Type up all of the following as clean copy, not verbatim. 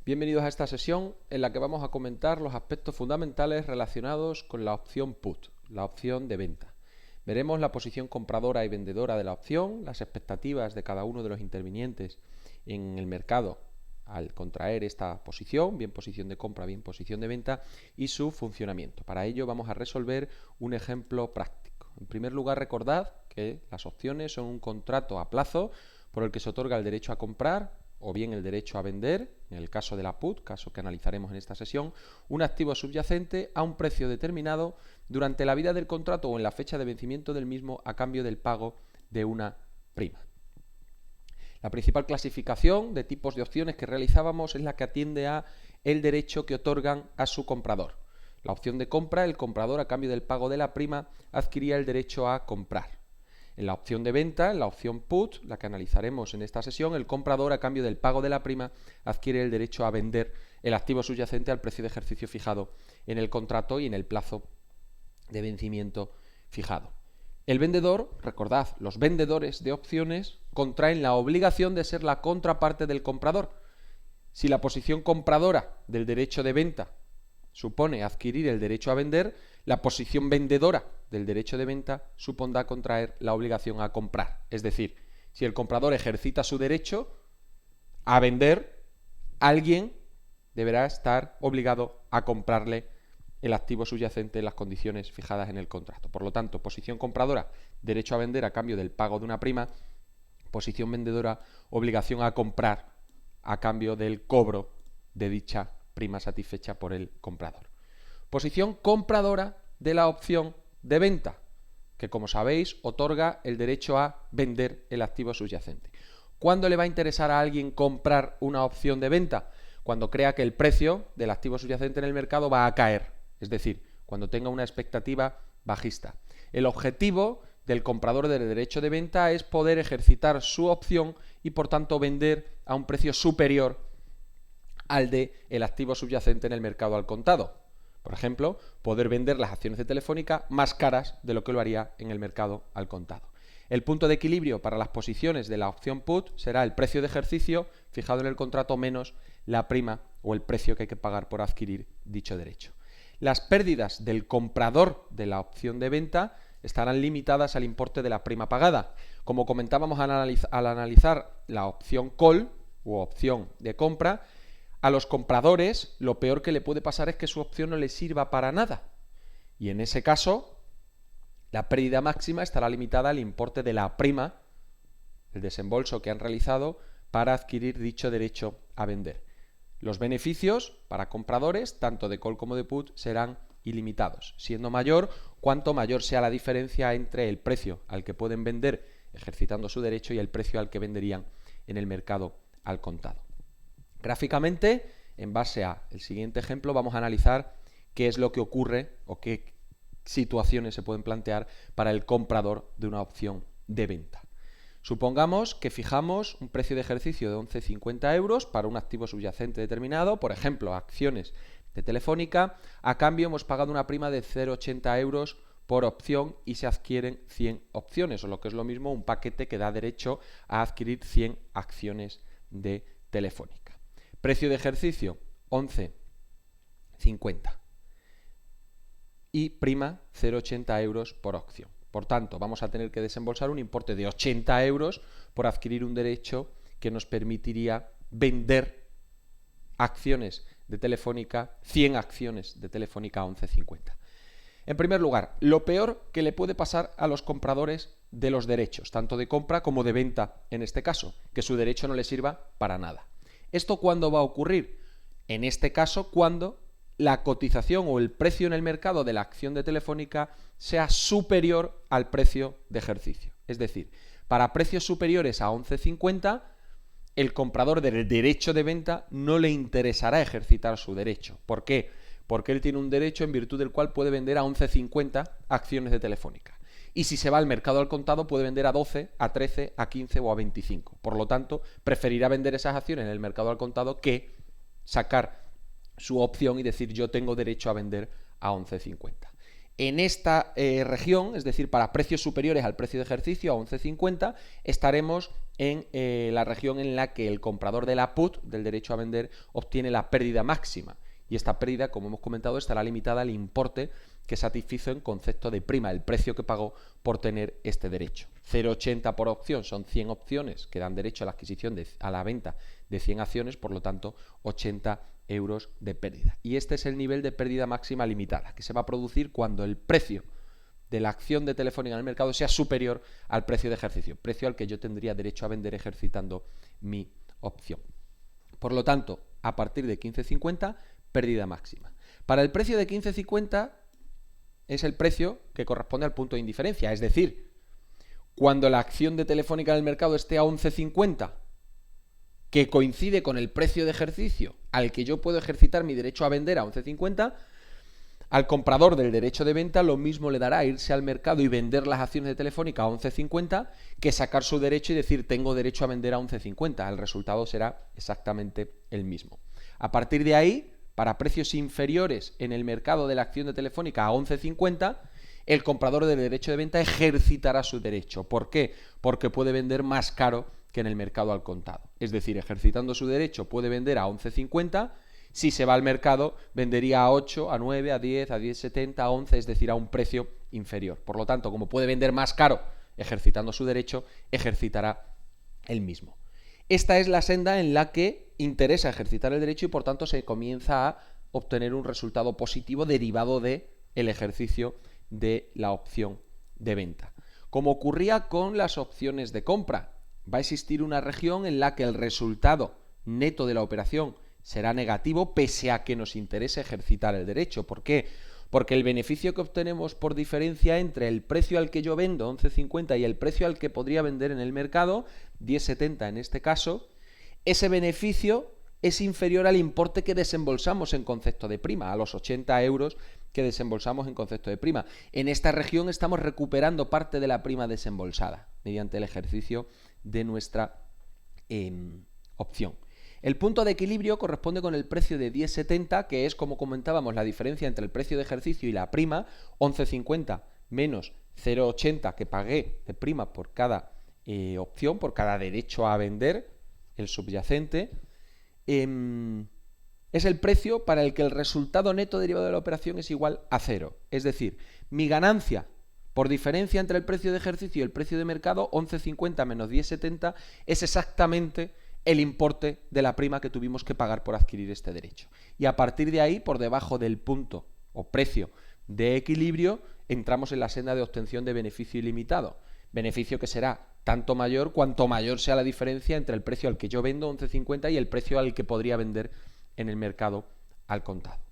Bienvenidos a esta sesión en la que vamos a comentar los aspectos fundamentales relacionados con la opción put, la opción de venta. Veremos la posición compradora y vendedora de la opción, las expectativas de cada uno de los intervinientes en el mercado al contraer esta posición, bien posición de compra, bien posición de venta, y su funcionamiento. Para ello vamos a resolver un ejemplo práctico. En primer lugar, recordad que las opciones son un contrato a plazo por el que se otorga el derecho a comprar o bien el derecho a vender, en el caso de la put, caso que analizaremos en esta sesión, un activo subyacente a un precio determinado durante la vida del contrato o en la fecha de vencimiento del mismo a cambio del pago de una prima. La principal clasificación de tipos de opciones que realizábamos es la que atiende a el derecho que otorgan a su comprador. La opción de compra, el comprador a cambio del pago de la prima adquiría el derecho a comprar. En la opción de venta, en la opción put, la que analizaremos en esta sesión, el comprador a cambio del pago de la prima adquiere el derecho a vender el activo subyacente al precio de ejercicio fijado en el contrato y en el plazo de vencimiento fijado. El vendedor, recordad, los vendedores de opciones contraen la obligación de ser la contraparte del comprador. Si la posición compradora del derecho de venta supone adquirir el derecho a vender, la posición vendedora del derecho de venta supondrá contraer la obligación a comprar. Es decir, si el comprador ejercita su derecho a vender, alguien deberá estar obligado a comprarle el activo subyacente en las condiciones fijadas en el contrato. Por lo tanto, posición compradora, derecho a vender a cambio del pago de una prima; posición vendedora, obligación a comprar a cambio del cobro de dicha prima satisfecha por el comprador. Posición compradora de la opción de venta, que como sabéis otorga el derecho a vender el activo subyacente. ¿Cuándo le va a interesar a alguien comprar una opción de venta? Cuando crea que el precio del activo subyacente en el mercado va a caer, es decir, cuando tenga una expectativa bajista. El objetivo del comprador del derecho de venta es poder ejercitar su opción y por tanto vender a un precio superior al del activo subyacente en el mercado al contado. Por ejemplo, poder vender las acciones de Telefónica más caras de lo que lo haría en el mercado al contado. El punto de equilibrio para las posiciones de la opción put será el precio de ejercicio fijado en el contrato menos la prima o el precio que hay que pagar por adquirir dicho derecho. Las pérdidas del comprador de la opción de venta estarán limitadas al importe de la prima pagada. Como comentábamos al analizar la opción call u opción de compra, a los compradores lo peor que le puede pasar es que su opción no les sirva para nada. Y en ese caso, la pérdida máxima estará limitada al importe de la prima, el desembolso que han realizado para adquirir dicho derecho a vender. Los beneficios para compradores, tanto de call como de put, serán ilimitados, siendo mayor cuanto mayor sea la diferencia entre el precio al que pueden vender ejercitando su derecho y el precio al que venderían en el mercado al contado. Gráficamente, en base al siguiente ejemplo, vamos a analizar qué es lo que ocurre o qué situaciones se pueden plantear para el comprador de una opción de venta. Supongamos que fijamos un precio de ejercicio de 11,50 euros para un activo subyacente determinado, por ejemplo, acciones de Telefónica. A cambio hemos pagado una prima de 0,80 euros por opción y se adquieren 100 opciones, o lo que es lo mismo, un paquete que da derecho a adquirir 100 acciones de Telefónica. Precio de ejercicio 11,50 y prima 0,80 euros por opción. Por tanto, vamos a tener que desembolsar un importe de 80 euros por adquirir un derecho que nos permitiría vender acciones de Telefónica, 100 acciones de Telefónica a 11,50. En primer lugar, lo peor que le puede pasar a los compradores de los derechos, tanto de compra como de venta en este caso, que su derecho no les sirva para nada. ¿Esto cuándo va a ocurrir? En este caso, cuando la cotización o el precio en el mercado de la acción de Telefónica sea superior al precio de ejercicio. Es decir, para precios superiores a 11,50, el comprador del derecho de venta no le interesará ejercitar su derecho. ¿Por qué? Porque él tiene un derecho en virtud del cual puede vender a 11,50 acciones de Telefónica. Y si se va al mercado al contado puede vender a 12, a 13, a 15 o a 25. Por lo tanto, preferirá vender esas acciones en el mercado al contado que sacar su opción y decir yo tengo derecho a vender a 11,50. En esta región, es decir, para precios superiores al precio de ejercicio a 11,50, estaremos en la región en la que el comprador de la put, del derecho a vender, obtiene la pérdida máxima. Y esta pérdida, como hemos comentado, estará limitada al importe que satisfizo en concepto de prima, el precio que pagó por tener este derecho. 0,80 por opción, son 100 opciones que dan derecho a la adquisición, a la venta de 100 acciones, por lo tanto 80 euros de pérdida. Y este es el nivel de pérdida máxima limitada, que se va a producir cuando el precio de la acción de Telefónica en el mercado sea superior al precio de ejercicio, precio al que yo tendría derecho a vender ejercitando mi opción. Por lo tanto, a partir de 15,50, pérdida máxima. Para el precio de 15,50 es el precio que corresponde al punto de indiferencia, es decir, cuando la acción de Telefónica en el mercado esté a 11,50, que coincide con el precio de ejercicio al que yo puedo ejercitar mi derecho a vender a 11,50, al comprador del derecho de venta lo mismo le dará irse al mercado y vender las acciones de Telefónica a 11,50 que sacar su derecho y decir tengo derecho a vender a 11,50. El resultado será exactamente el mismo. A partir de ahí, para precios inferiores en el mercado de la acción de Telefónica a 11,50, el comprador del derecho de venta ejercitará su derecho. ¿Por qué? Porque puede vender más caro que en el mercado al contado. Es decir, ejercitando su derecho puede vender a 11,50. Si se va al mercado, vendería a 8, a 9, a 10, a 10,70, a 11, es decir, a un precio inferior. Por lo tanto, como puede vender más caro ejercitando su derecho, ejercitará el mismo. Esta es la senda en la que interesa ejercitar el derecho y por tanto se comienza a obtener un resultado positivo derivado del ejercicio de la opción de venta. Como ocurría con las opciones de compra, va a existir una región en la que el resultado neto de la operación será negativo pese a que nos interese ejercitar el derecho. ¿Por qué? Porque el beneficio que obtenemos por diferencia entre el precio al que yo vendo, 11,50, y el precio al que podría vender en el mercado, 10,70 en este caso, ese beneficio es inferior al importe que desembolsamos en concepto de prima, a los 80 euros que desembolsamos en concepto de prima. En esta región estamos recuperando parte de la prima desembolsada mediante el ejercicio de nuestra opción. El punto de equilibrio corresponde con el precio de 10,70, que es, como comentábamos, la diferencia entre el precio de ejercicio y la prima, 11,50 menos 0,80 que pagué de prima por cada opción, por cada derecho a vender, el subyacente, es el precio para el que el resultado neto derivado de la operación es igual a 0. Es decir, mi ganancia por diferencia entre el precio de ejercicio y el precio de mercado, 11,50 menos 10,70, es exactamente el importe de la prima que tuvimos que pagar por adquirir este derecho. Y a partir de ahí, por debajo del punto o precio de equilibrio, entramos en la senda de obtención de beneficio ilimitado. Beneficio que será tanto mayor cuanto mayor sea la diferencia entre el precio al que yo vendo, 11,50, y el precio al que podría vender en el mercado al contado.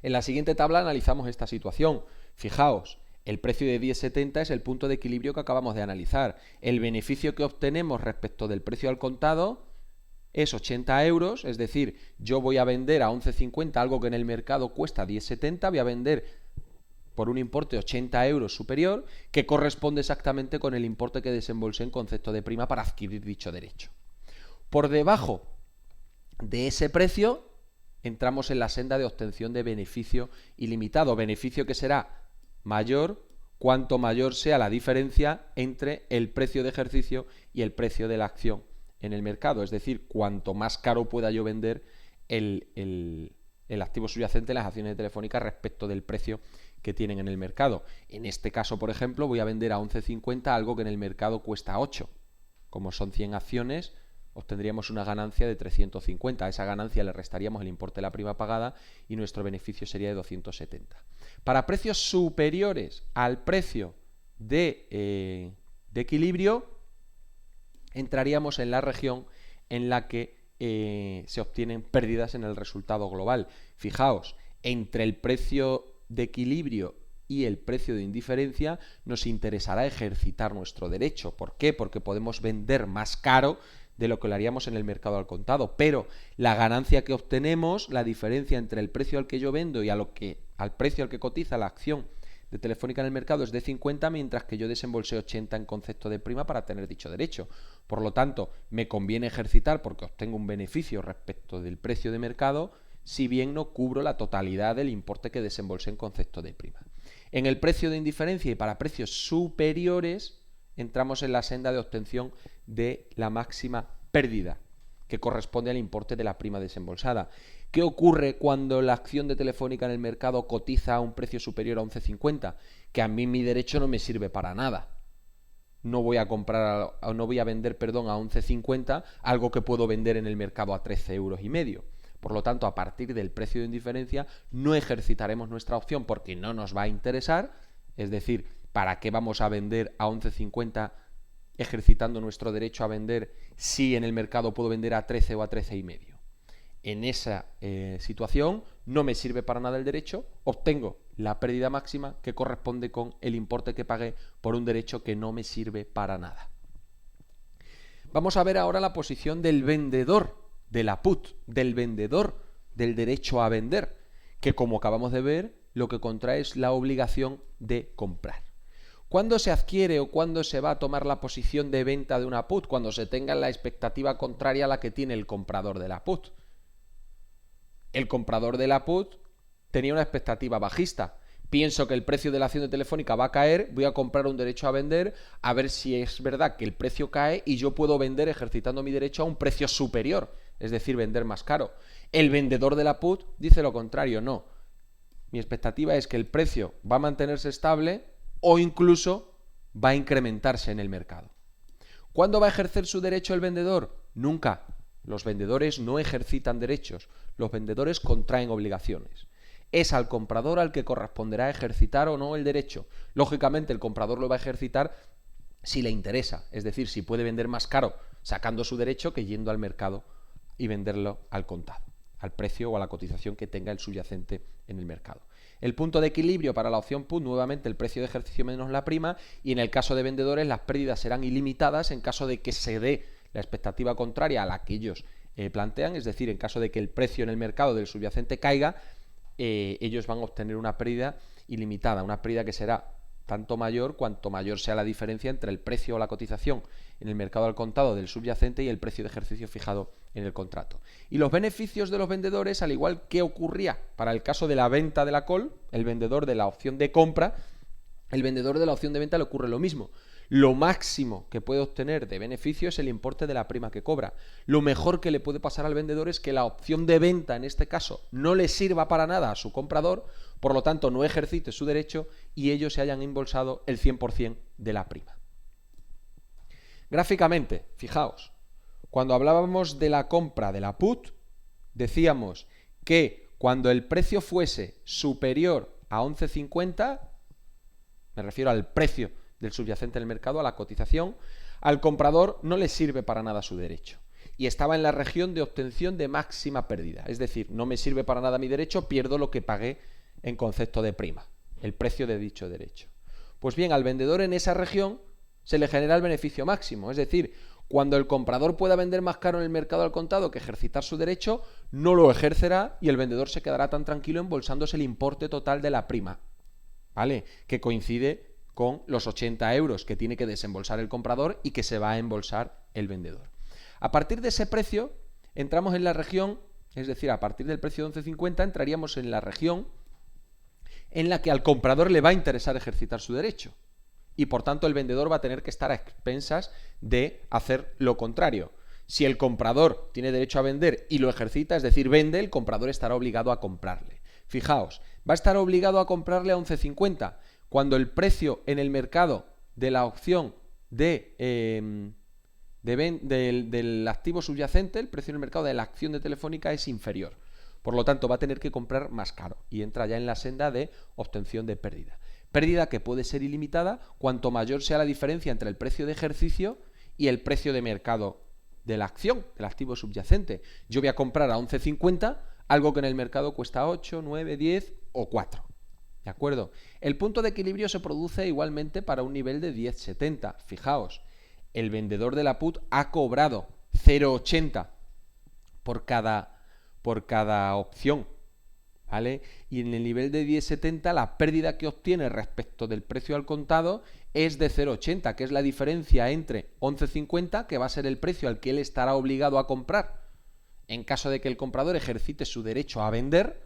En la siguiente tabla analizamos esta situación. Fijaos, el precio de 10,70 es el punto de equilibrio que acabamos de analizar. El beneficio que obtenemos respecto del precio al contado es 80 euros, es decir, yo voy a vender a 11,50 algo que en el mercado cuesta 10,70, voy a vender por un importe 80 euros superior, que corresponde exactamente con el importe que desembolsé en concepto de prima para adquirir dicho derecho. Por debajo de ese precio entramos en la senda de obtención de beneficio ilimitado, beneficio que será mayor cuanto mayor sea la diferencia entre el precio de ejercicio y el precio de la acción en el mercado. Es decir, cuanto más caro pueda yo vender el activo subyacente, las acciones de Telefónica, respecto del precio que tienen en el mercado. En este caso, por ejemplo, voy a vender a 11,50 algo que en el mercado cuesta 8. Como son 100 acciones, obtendríamos una ganancia de 350. A esa ganancia le restaríamos el importe de la prima pagada y nuestro beneficio sería de 270. Para precios superiores al precio de equilibrio, entraríamos en la región en la que se obtienen pérdidas en el resultado global. Fijaos, entre el precio de equilibrio y el precio de indiferencia nos interesará ejercitar nuestro derecho. ¿Por qué? Porque podemos vender más caro de lo que lo haríamos en el mercado al contado, pero la ganancia que obtenemos, la diferencia entre el precio al que yo vendo y al precio al que cotiza la acción de Telefónica en el mercado es de 50, mientras que yo desembolsé 80 en concepto de prima para tener dicho derecho. Por lo tanto, me conviene ejercitar porque obtengo un beneficio respecto del precio de mercado, si bien no cubro la totalidad del importe que desembolsé en concepto de prima. En el precio de indiferencia y para precios superiores entramos en la senda de obtención de la máxima pérdida, que corresponde al importe de la prima desembolsada. ¿Qué ocurre cuando la acción de Telefónica en el mercado cotiza a un precio superior a 11,50? Que a mí mi derecho no me sirve para nada. No voy a vender, a 11,50 algo que puedo vender en el mercado a 13,5 €. Por lo tanto, a partir del precio de indiferencia no ejercitaremos nuestra opción porque no nos va a interesar. Es decir, ¿para qué vamos a vender a 11,50 ejercitando nuestro derecho a vender si en el mercado puedo vender a 13 o a 13,5? En esa situación no me sirve para nada el derecho, obtengo la pérdida máxima que corresponde con el importe que pagué por un derecho que no me sirve para nada. Vamos a ver ahora la posición del vendedor de la put, del vendedor del derecho a vender, que como acabamos de ver, lo que contrae es la obligación de comprar. ¿Cuándo se adquiere o cuándo se va a tomar la posición de venta de una put? Cuando se tenga la expectativa contraria a la que tiene el comprador de la put. El comprador de la put tenía una expectativa bajista. Pienso que el precio de la acción de Telefónica va a caer, voy a comprar un derecho a vender, a ver si es verdad que el precio cae y yo puedo vender ejercitando mi derecho a un precio superior, es decir, vender más caro. El vendedor de la put dice lo contrario, no. Mi expectativa es que el precio va a mantenerse estable o incluso va a incrementarse en el mercado. ¿Cuándo va a ejercer su derecho el vendedor? Nunca. Los vendedores no ejercitan derechos, los vendedores contraen obligaciones. Es al comprador al que corresponderá ejercitar o no el derecho. Lógicamente el comprador lo va a ejercitar si le interesa, es decir, si puede vender más caro sacando su derecho que yendo al mercado y venderlo al contado, al precio o a la cotización que tenga el subyacente en el mercado. El punto de equilibrio para la opción put, nuevamente el precio de ejercicio menos la prima, y en el caso de vendedores las pérdidas serán ilimitadas en caso de que se dé la expectativa contraria a la que ellos plantean, es decir, en caso de que el precio en el mercado del subyacente caiga, ellos van a obtener una pérdida ilimitada, una pérdida que será tanto mayor cuanto mayor sea la diferencia entre el precio o la cotización en el mercado al contado del subyacente y el precio de ejercicio fijado en el contrato. Y los beneficios de los vendedores, al igual que ocurría para el caso de la venta de la call, el vendedor de la opción de compra, el vendedor de la opción de venta le ocurre lo mismo. Lo máximo que puede obtener de beneficio es el importe de la prima que cobra. Lo mejor que le puede pasar al vendedor es que la opción de venta, en este caso, no le sirva para nada a su comprador, por lo tanto no ejercite su derecho y ellos se hayan embolsado el 100% de la prima. Gráficamente, fijaos, cuando hablábamos de la compra de la put, decíamos que cuando el precio fuese superior a 11,50, me refiero al precio del subyacente en el mercado, a la cotización, al comprador no le sirve para nada su derecho. Y estaba en la región de obtención de máxima pérdida. Es decir, no me sirve para nada mi derecho, pierdo lo que pagué en concepto de prima, el precio de dicho derecho. Pues bien, al vendedor en esa región se le genera el beneficio máximo. Es decir, cuando el comprador pueda vender más caro en el mercado al contado que ejercitar su derecho, no lo ejercerá y el vendedor se quedará tan tranquilo embolsándose el importe total de la prima, ¿vale? Que coincide con los 80 € que tiene que desembolsar el comprador y que se va a embolsar el vendedor. A partir de ese precio entramos en la región, es decir, a partir del precio de 11,50 entraríamos en la región en la que al comprador le va a interesar ejercitar su derecho y por tanto el vendedor va a tener que estar a expensas de hacer lo contrario. Si el comprador tiene derecho a vender y lo ejercita, es decir, vende, el comprador estará obligado a comprarle. Fijaos, va a estar obligado a comprarle a 11,50 cuando el precio en el mercado de la opción del activo subyacente, el precio en el mercado de la acción de Telefónica es inferior. Por lo tanto, va a tener que comprar más caro y entra ya en la senda de obtención de pérdida. Pérdida que puede ser ilimitada cuanto mayor sea la diferencia entre el precio de ejercicio y el precio de mercado de la acción, del activo subyacente. Yo voy a comprar a 11,50 algo que en el mercado cuesta 8, 9, 10 o 4. ¿De acuerdo? El punto de equilibrio se produce igualmente para un nivel de 10,70. Fijaos, el vendedor de la put ha cobrado 0,80 por cada opción, ¿vale? Y en el nivel de 10,70 la pérdida que obtiene respecto del precio al contado es de 0,80, que es la diferencia entre 11,50, que va a ser el precio al que él estará obligado a comprar en caso de que el comprador ejercite su derecho a vender,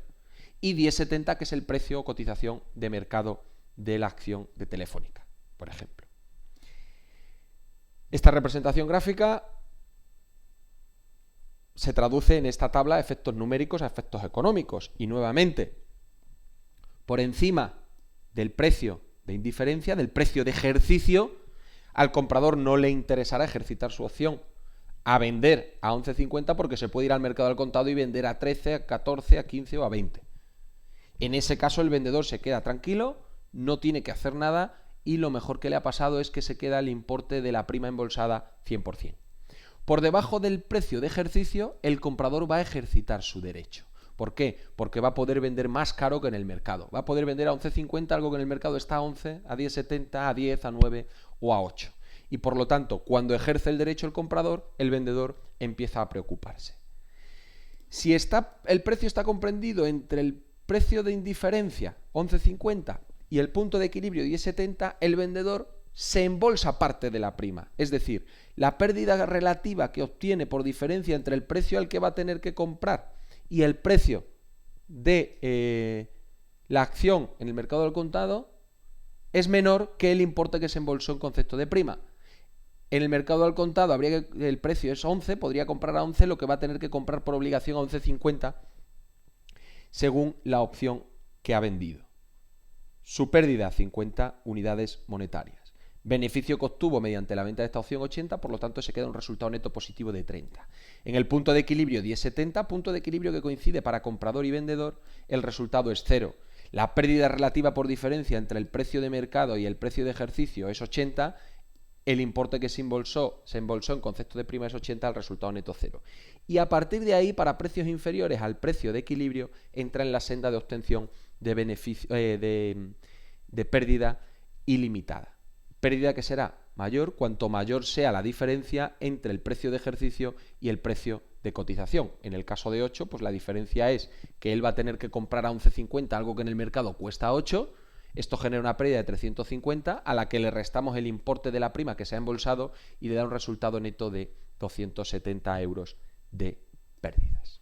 y 10,70, que es el precio o cotización de mercado de la acción de Telefónica, por ejemplo. Esta representación gráfica se traduce en esta tabla a efectos numéricos a efectos económicos. Y nuevamente, por encima del precio de indiferencia, del precio de ejercicio, al comprador no le interesará ejercitar su opción a vender a 11,50 porque se puede ir al mercado al contado y vender a 13, a 14, a 15 o a 20. En ese caso el vendedor se queda tranquilo, no tiene que hacer nada y lo mejor que le ha pasado es que se queda el importe de la prima embolsada 100%. Por debajo del precio de ejercicio, el comprador va a ejercitar su derecho. ¿Por qué? Porque va a poder vender más caro que en el mercado. Va a poder vender a 11,50 algo que en el mercado está a 11, a 10,70, a 10, a 9 o a 8. Y por lo tanto, cuando ejerce el derecho el comprador, el vendedor empieza a preocuparse. Si el precio está comprendido entre el precio de indiferencia, 11,50, y el punto de equilibrio, 10,70, el vendedor se embolsa parte de la prima. Es decir, la pérdida relativa que obtiene por diferencia entre el precio al que va a tener que comprar y el precio de la acción en el mercado del contado es menor que el importe que se embolsó en concepto de prima. En el mercado al contado el precio es 11, podría comprar a 11, lo que va a tener que comprar por obligación a 11,50 según la opción que ha vendido. Su pérdida, 50 unidades monetarias. Beneficio que obtuvo mediante la venta de esta opción 80, por lo tanto se queda un resultado neto positivo de 30. En el punto de equilibrio 10,70, punto de equilibrio que coincide para comprador y vendedor, el resultado es 0. La pérdida relativa por diferencia entre el precio de mercado y el precio de ejercicio es 80, el importe que se embolsó en concepto de prima es 80, el resultado neto 0. Y a partir de ahí, para precios inferiores al precio de equilibrio, entra en la senda de obtención de beneficio de pérdida ilimitada. Pérdida que será mayor cuanto mayor sea la diferencia entre el precio de ejercicio y el precio de cotización. En el caso de 8, pues la diferencia es que él va a tener que comprar a 11,50 algo que en el mercado cuesta 8. Esto genera una pérdida de 350 a la que le restamos el importe de la prima que se ha embolsado y le da un resultado neto de 270 euros de pérdidas.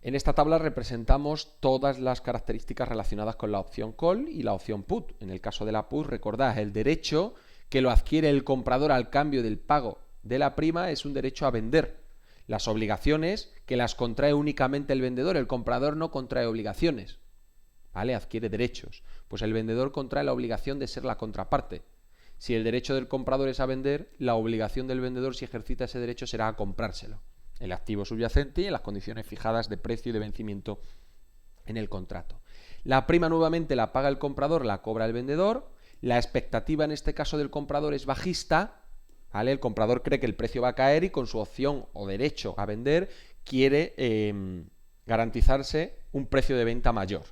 En esta tabla representamos todas las características relacionadas con la opción call y la opción put. En el caso de la put, recordad, el derecho que lo adquiere el comprador al cambio del pago de la prima es un derecho a vender. Las obligaciones que las contrae únicamente el vendedor, el comprador no contrae obligaciones, ¿vale? Adquiere derechos. Pues el vendedor contrae la obligación de ser la contraparte. Si el derecho del comprador es a vender, la obligación del vendedor, si ejercita ese derecho, será a comprárselo. El activo subyacente y en las condiciones fijadas de precio y de vencimiento en el contrato. La prima nuevamente la paga el comprador, la cobra el vendedor. La expectativa en este caso del comprador es bajista, ¿vale? El comprador cree que el precio va a caer y con su opción o derecho a vender quiere garantizarse un precio de venta mayor.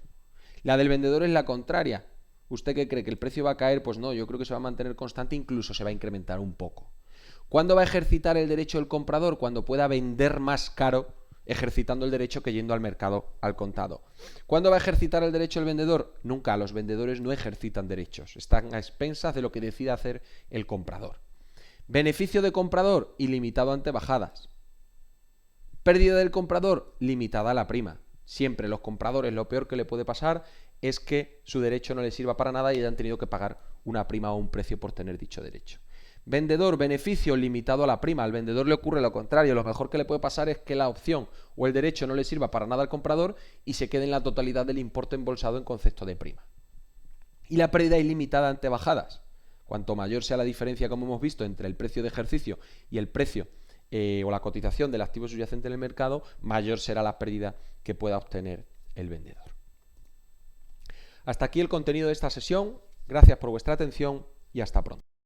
La del vendedor es la contraria. ¿Usted qué cree? ¿Que el precio va a caer? Pues no, yo creo que se va a mantener constante, incluso se va a incrementar un poco. ¿Cuándo va a ejercitar el derecho el comprador? Cuando pueda vender más caro, ejercitando el derecho que yendo al mercado al contado. ¿Cuándo va a ejercitar el derecho el vendedor? Nunca, los vendedores no ejercitan derechos, están a expensas de lo que decida hacer el comprador. Beneficio de comprador, ilimitado ante bajadas. Pérdida del comprador, limitada a la prima. Siempre los compradores lo peor que le puede pasar es que su derecho no les sirva para nada y hayan tenido que pagar una prima o un precio por tener dicho derecho. Vendedor, beneficio limitado a la prima. Al vendedor le ocurre lo contrario. Lo mejor que le puede pasar es que la opción o el derecho no le sirva para nada al comprador y se quede en la totalidad del importe embolsado en concepto de prima. Y la pérdida ilimitada ante bajadas. Cuanto mayor sea la diferencia, como hemos visto, entre el precio de ejercicio y el precio o la cotización del activo subyacente en el mercado, mayor será la pérdida que pueda obtener el vendedor. Hasta aquí el contenido de esta sesión. Gracias por vuestra atención y hasta pronto.